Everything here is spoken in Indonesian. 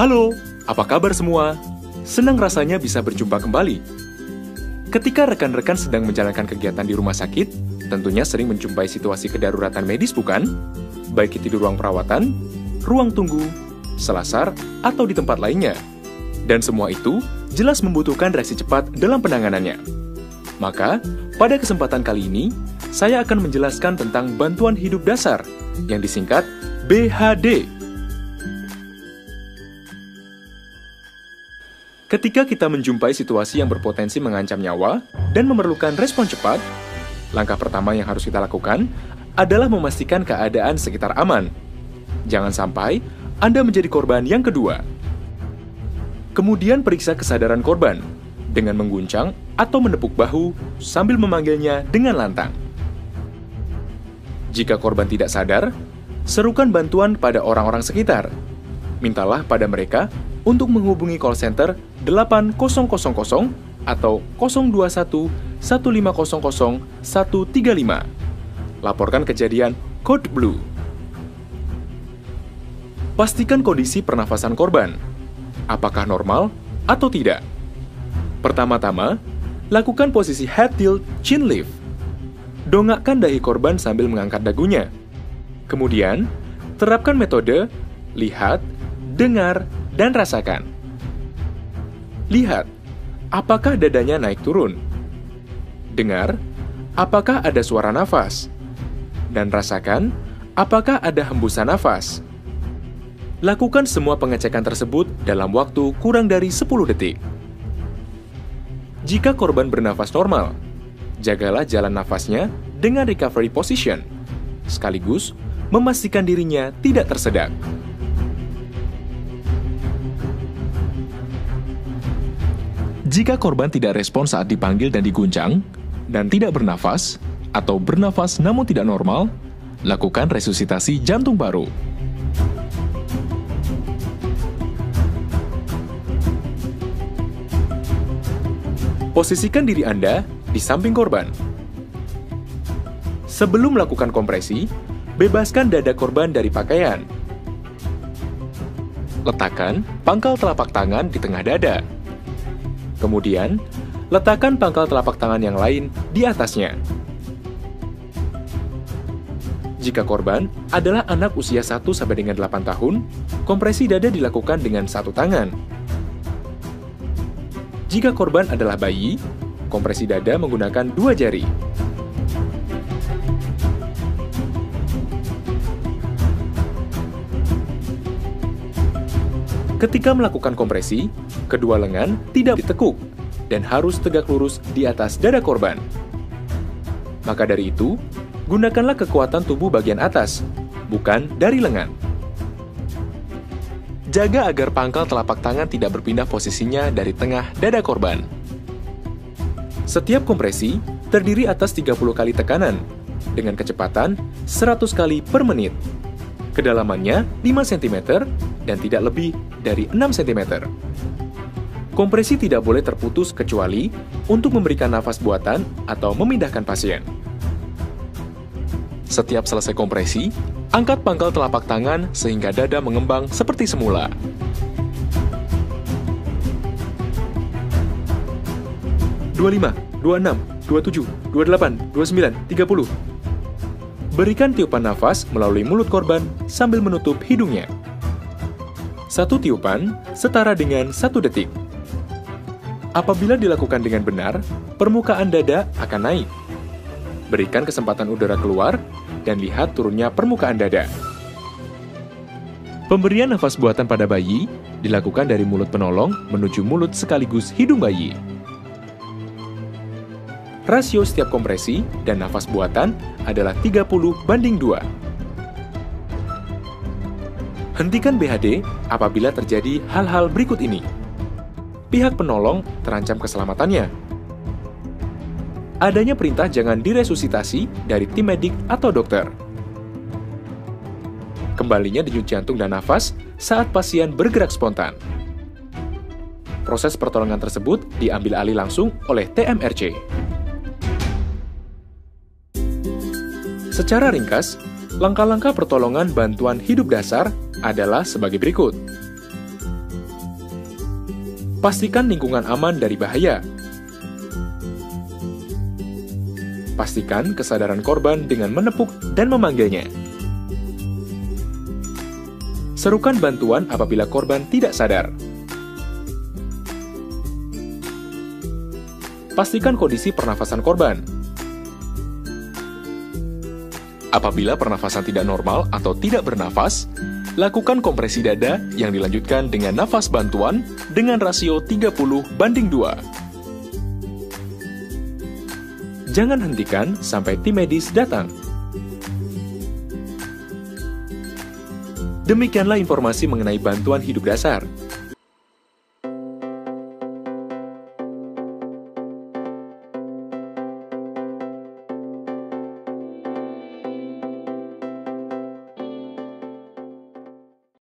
Halo, apa kabar semua? Senang rasanya bisa berjumpa kembali. Ketika rekan-rekan sedang menjalankan kegiatan di rumah sakit, tentunya sering menjumpai situasi kedaruratan medis, bukan? Baik itu di ruang perawatan, ruang tunggu, selasar, atau di tempat lainnya. Dan semua itu jelas membutuhkan reaksi cepat dalam penanganannya. Maka, pada kesempatan kali ini, saya akan menjelaskan tentang bantuan hidup dasar, yang disingkat BHD. Ketika kita menjumpai situasi yang berpotensi mengancam nyawa dan memerlukan respon cepat, langkah pertama yang harus kita lakukan adalah memastikan keadaan sekitar aman. Jangan sampai Anda menjadi korban yang kedua. Kemudian periksa kesadaran korban dengan mengguncang atau menepuk bahu sambil memanggilnya dengan lantang. Jika korban tidak sadar, serukan bantuan pada orang-orang sekitar. Mintalah pada mereka untuk menghubungi call center 8000 atau 021 1500 135. Laporkan kejadian Code Blue. Pastikan kondisi pernafasan korban. Apakah normal atau tidak? Pertama-tama, lakukan posisi head tilt chin lift. Dongakkan dahi korban sambil mengangkat dagunya. Kemudian, terapkan metode lihat, dengar, dan rasakan. Lihat, apakah dadanya naik turun? Dengar, apakah ada suara nafas? Dan rasakan, apakah ada hembusan nafas? Lakukan semua pengecekan tersebut dalam waktu kurang dari 10 detik. Jika korban bernafas normal, jagalah jalan nafasnya dengan recovery position, sekaligus memastikan dirinya tidak tersedak. Jika korban tidak respon saat dipanggil dan diguncang, dan tidak bernafas, atau bernafas namun tidak normal, lakukan resusitasi jantung baru. Posisikan diri Anda di samping korban. Sebelum melakukan kompresi, bebaskan dada korban dari pakaian. Letakkan pangkal telapak tangan di tengah dada. Kemudian, letakkan pangkal telapak tangan yang lain di atasnya. Jika korban adalah anak usia 1 sampai dengan 8 tahun, kompresi dada dilakukan dengan satu tangan. Jika korban adalah bayi, kompresi dada menggunakan 2 jari. Ketika melakukan kompresi, kedua lengan tidak ditekuk dan harus tegak lurus di atas dada korban. Maka dari itu, gunakanlah kekuatan tubuh bagian atas, bukan dari lengan. Jaga agar pangkal telapak tangan tidak berpindah posisinya dari tengah dada korban. Setiap kompresi terdiri atas 30 kali tekanan, dengan kecepatan 100 kali per menit. Kedalamannya 5 cm dan tidak lebih dari 6 cm. Kompresi tidak boleh terputus kecuali untuk memberikan nafas buatan atau memindahkan pasien. Setiap selesai kompresi, angkat pangkal telapak tangan sehingga dada mengembang seperti semula. (25, 26, 27, 28, 29, 30). Berikan tiupan nafas melalui mulut korban sambil menutup hidungnya. Satu tiupan setara dengan 1 detik. Apabila dilakukan dengan benar, permukaan dada akan naik. Berikan kesempatan udara keluar dan lihat turunnya permukaan dada. Pemberian nafas buatan pada bayi dilakukan dari mulut penolong menuju mulut sekaligus hidung bayi. Rasio setiap kompresi dan nafas buatan adalah 30:2. Hentikan BHD apabila terjadi hal-hal berikut ini. Pihak penolong terancam keselamatannya. Adanya perintah jangan diresusitasi dari tim medik atau dokter. Kembalinya denyut jantung dan nafas saat pasien bergerak spontan. Proses pertolongan tersebut diambil alih langsung oleh TMRC. Secara ringkas, langkah-langkah pertolongan bantuan hidup dasar adalah sebagai berikut. Pastikan lingkungan aman dari bahaya. Pastikan kesadaran korban dengan menepuk dan memanggilnya. Serukan bantuan apabila korban tidak sadar. Pastikan kondisi pernafasan korban. Apabila pernafasan tidak normal atau tidak bernafas, lakukan kompresi dada yang dilanjutkan dengan nafas bantuan dengan rasio 30:2. Jangan hentikan sampai tim medis datang. Demikianlah informasi mengenai bantuan hidup dasar.